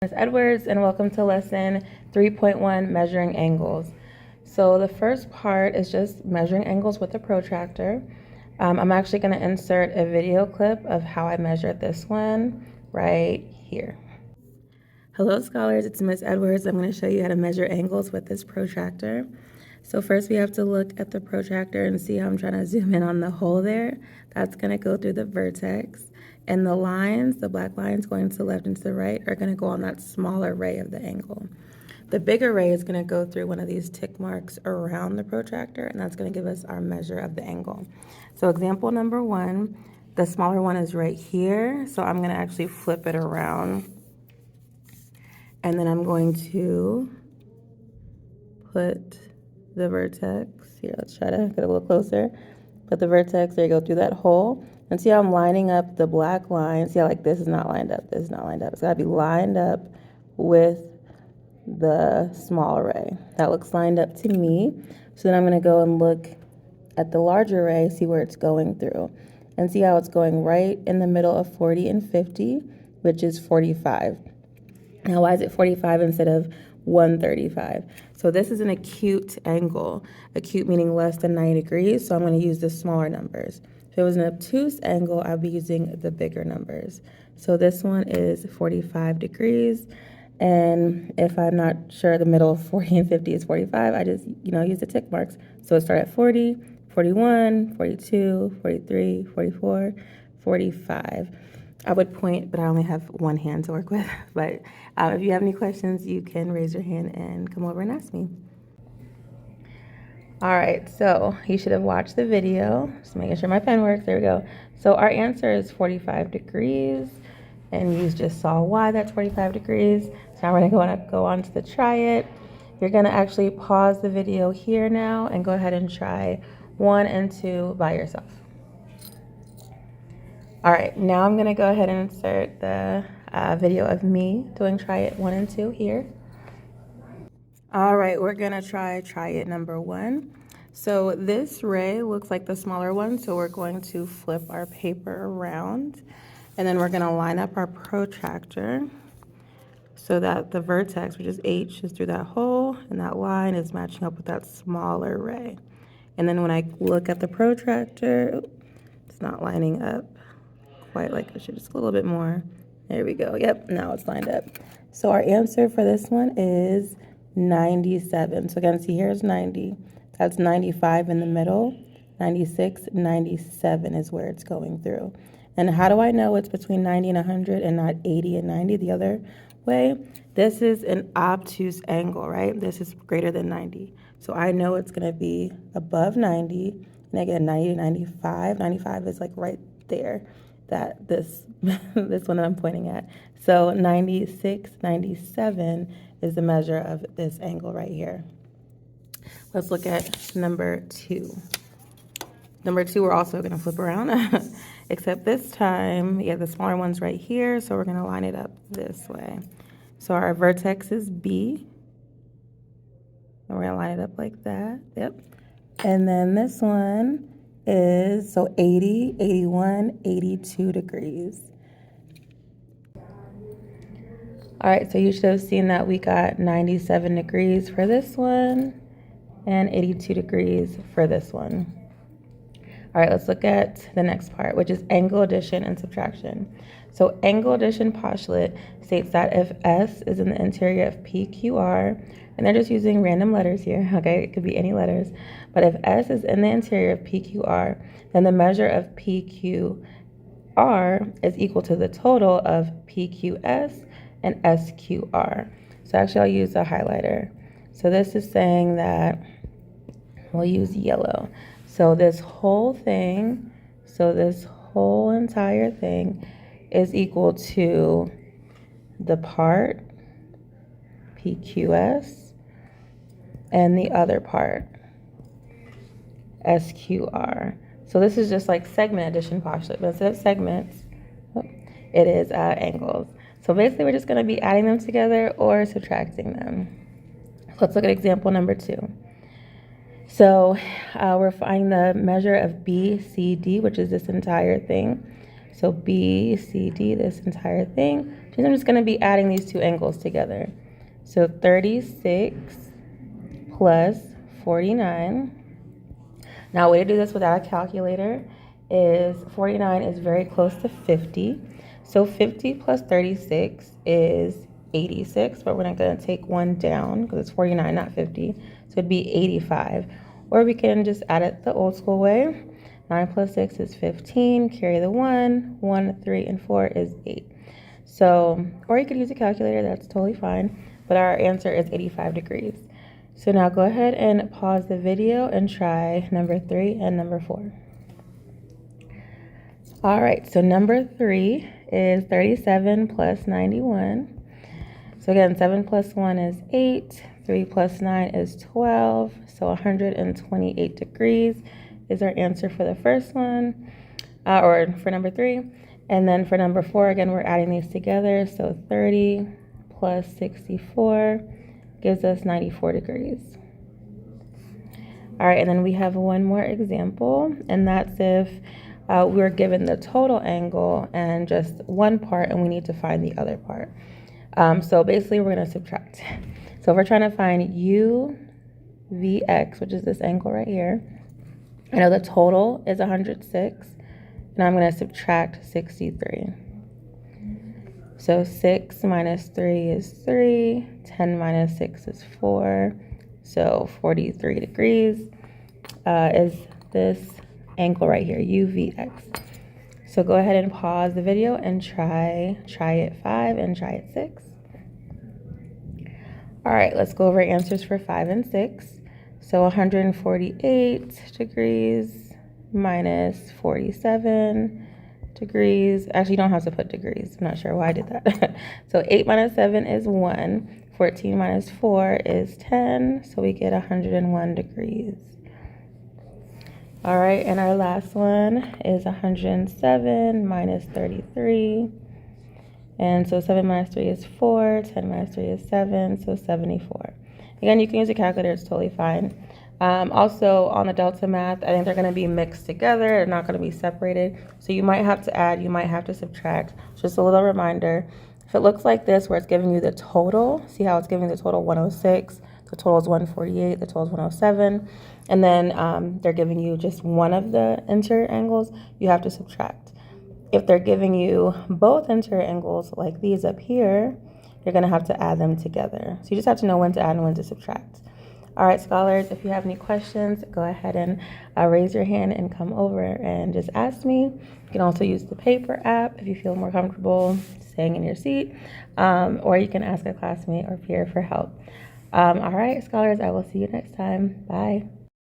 Ms. Edwards, and welcome to lesson 3.1, measuring angles. So the first part is just measuring angles with a protractor. I'm actually going to insert a video clip of how I measured this one right here. Hello scholars, it's Ms. Edwards. I'm going to show you how to measure angles with this protractor. So first we have to look at the protractor and see how I'm trying to zoom in on the hole there. That's going to go through the vertex. And the lines, the black lines going to the left and to the right, are going to go on that smaller ray of the angle. The bigger ray is going to go through one of these tick marks around the protractor, and that's going to give us our measure of the angle. So example number 1, the smaller one is right here. So I'm going to actually flip it around. And then I'm going to put the vertex, here, let's try to get a little closer. Put the vertex, there you go, through that hole. And see how I'm lining up the black line. See how like this is not lined up, this is not lined up. It's gotta be lined up with the small array. That looks lined up to me. So then I'm gonna go and look at the larger array, see where it's going through. And see how it's going right in the middle of 40 and 50, which is 45. Now, why is it 45 instead of 135? So this is an acute angle. Acute meaning less than 90 degrees, so I'm going to use the smaller numbers. If it was an obtuse angle, I'd be using the bigger numbers. So this one is 45 degrees. And if I'm not sure the middle of 40 and 50 is 45, I just, use the tick marks. So it start at 40, 41, 42, 43, 44, 45. I would point, but I only have one hand to work with. But if you have any questions, you can raise your hand and come over and ask me. All right, so you should have watched the video. Just making sure my pen works. There we go. So our answer is 45 degrees. And you just saw why that's 45 degrees. So now we're going to go on to the try it. You're going to actually pause the video here now and go ahead and try 1 and 2 by yourself. All right, now I'm gonna go ahead and insert the video of me doing try it 1 and 2 here. All right, we're gonna try it number 1. So this ray looks like the smaller one, so we're going to flip our paper around, and then we're gonna line up our protractor so that the vertex, which is H, is through that hole, and that line is matching up with that smaller ray. And then when I look at the protractor, it's not lining up quite like I should, just a little bit more. There we go. Yep, now it's lined up. So our answer for this one is 97. So again, see here is 90. That's 95 in the middle. 96, 97 is where it's going through. And how do I know it's between 90 and 100 and not 80 and 90 the other way? This is an obtuse angle, right? This is greater than 90. So I know it's going to be above 90. And again, 90 to 95. 95 is like right there. That this this one that I'm pointing at. So 96, 97 is the measure of this angle right here. Let's look at number 2. Number 2, we're also going to flip around, except this time, the smaller one's right here, so we're going to line it up this way. So our vertex is B, and we're going to line it up like that. Yep. And then this one is, so 80, 81, 82 degrees. All right, so you should have seen that we got 97 degrees for this one and 82 degrees for this one. All right, let's look at the next part, which is angle addition and subtraction. So angle addition postulate states that if S is in the interior of PQR, and they're just using random letters here, okay? It could be any letters. But if S is in the interior of PQR, then the measure of PQR is equal to the total of PQS and SQR. So actually I'll use a highlighter. So this is saying that we'll use yellow. So this whole thing, this whole entire thing is equal to the part PQS and the other part SQR. So this is just like segment addition postulate, but instead of segments, it is angles. So basically we're just going to be adding them together or subtracting them. Let's look at example number 2. So we're finding the measure of BCD, which is this entire thing. So B, C, D, this entire thing. I'm just going to be adding these two angles together. So 36 plus 49. Now, a way to do this without a calculator is 49 is very close to 50. So 50 plus 36 is 86, but we're not going to take one down because it's 49, not 50. So it'd be 85. Or we can just add it the old school way. 9 plus 6 is 15. Carry the 1. 1, 3, and 4 is 8. So, or you could use a calculator. That's totally fine. But our answer is 85 degrees. So now go ahead and pause the video and try number 3 and number 4. All right, so number 3 is 37 plus 91. So again, 7 plus 1 is 8. 3 plus 9 is 12. So 128 degrees is our answer for the first one, or for number 3. And then for number 4, again, we're adding these together. So 30 plus 64 gives us 94 degrees. All right, and then we have one more example, and that's if we're given the total angle and just one part, and we need to find the other part. So basically, we're going to subtract. So if we're trying to find UVX, which is this angle right here, I know the total is 106, and I'm going to subtract 63. So 6 minus 3 is 3, 10 minus 6 is 4, so 43 degrees is this angle right here, UVX. So go ahead and pause the video and try it 5 and try it 6. All right, let's go over answers for 5 and 6. So 148 degrees minus 47 degrees. Actually, you don't have to put degrees. I'm not sure why I did that. So 8 minus 7 is 1. 14 minus 4 is 10. So we get 101 degrees. All right, and our last one is 107 minus 33. And so 7 minus 3 is 4. 10 minus 3 is 7. So 74. Again, you can use a calculator. It's totally fine. Also, on the delta math, I think they're going to be mixed together. They're not going to be separated. So you might have to add, you might have to subtract. Just a little reminder. If it looks like this, where it's giving you the total, see how it's giving the total 106, the total is 148, the total is 107, and then they're giving you just one of the interior angles, you have to subtract. If they're giving you both interior angles like these up here, you're going to have to add them together. So you just have to know when to add and when to subtract. All right, scholars, if you have any questions, go ahead and raise your hand and come over and just ask me. You can also use the paper app if you feel more comfortable staying in your seat, or you can ask a classmate or peer for help. All right, scholars, I will see you next time. Bye.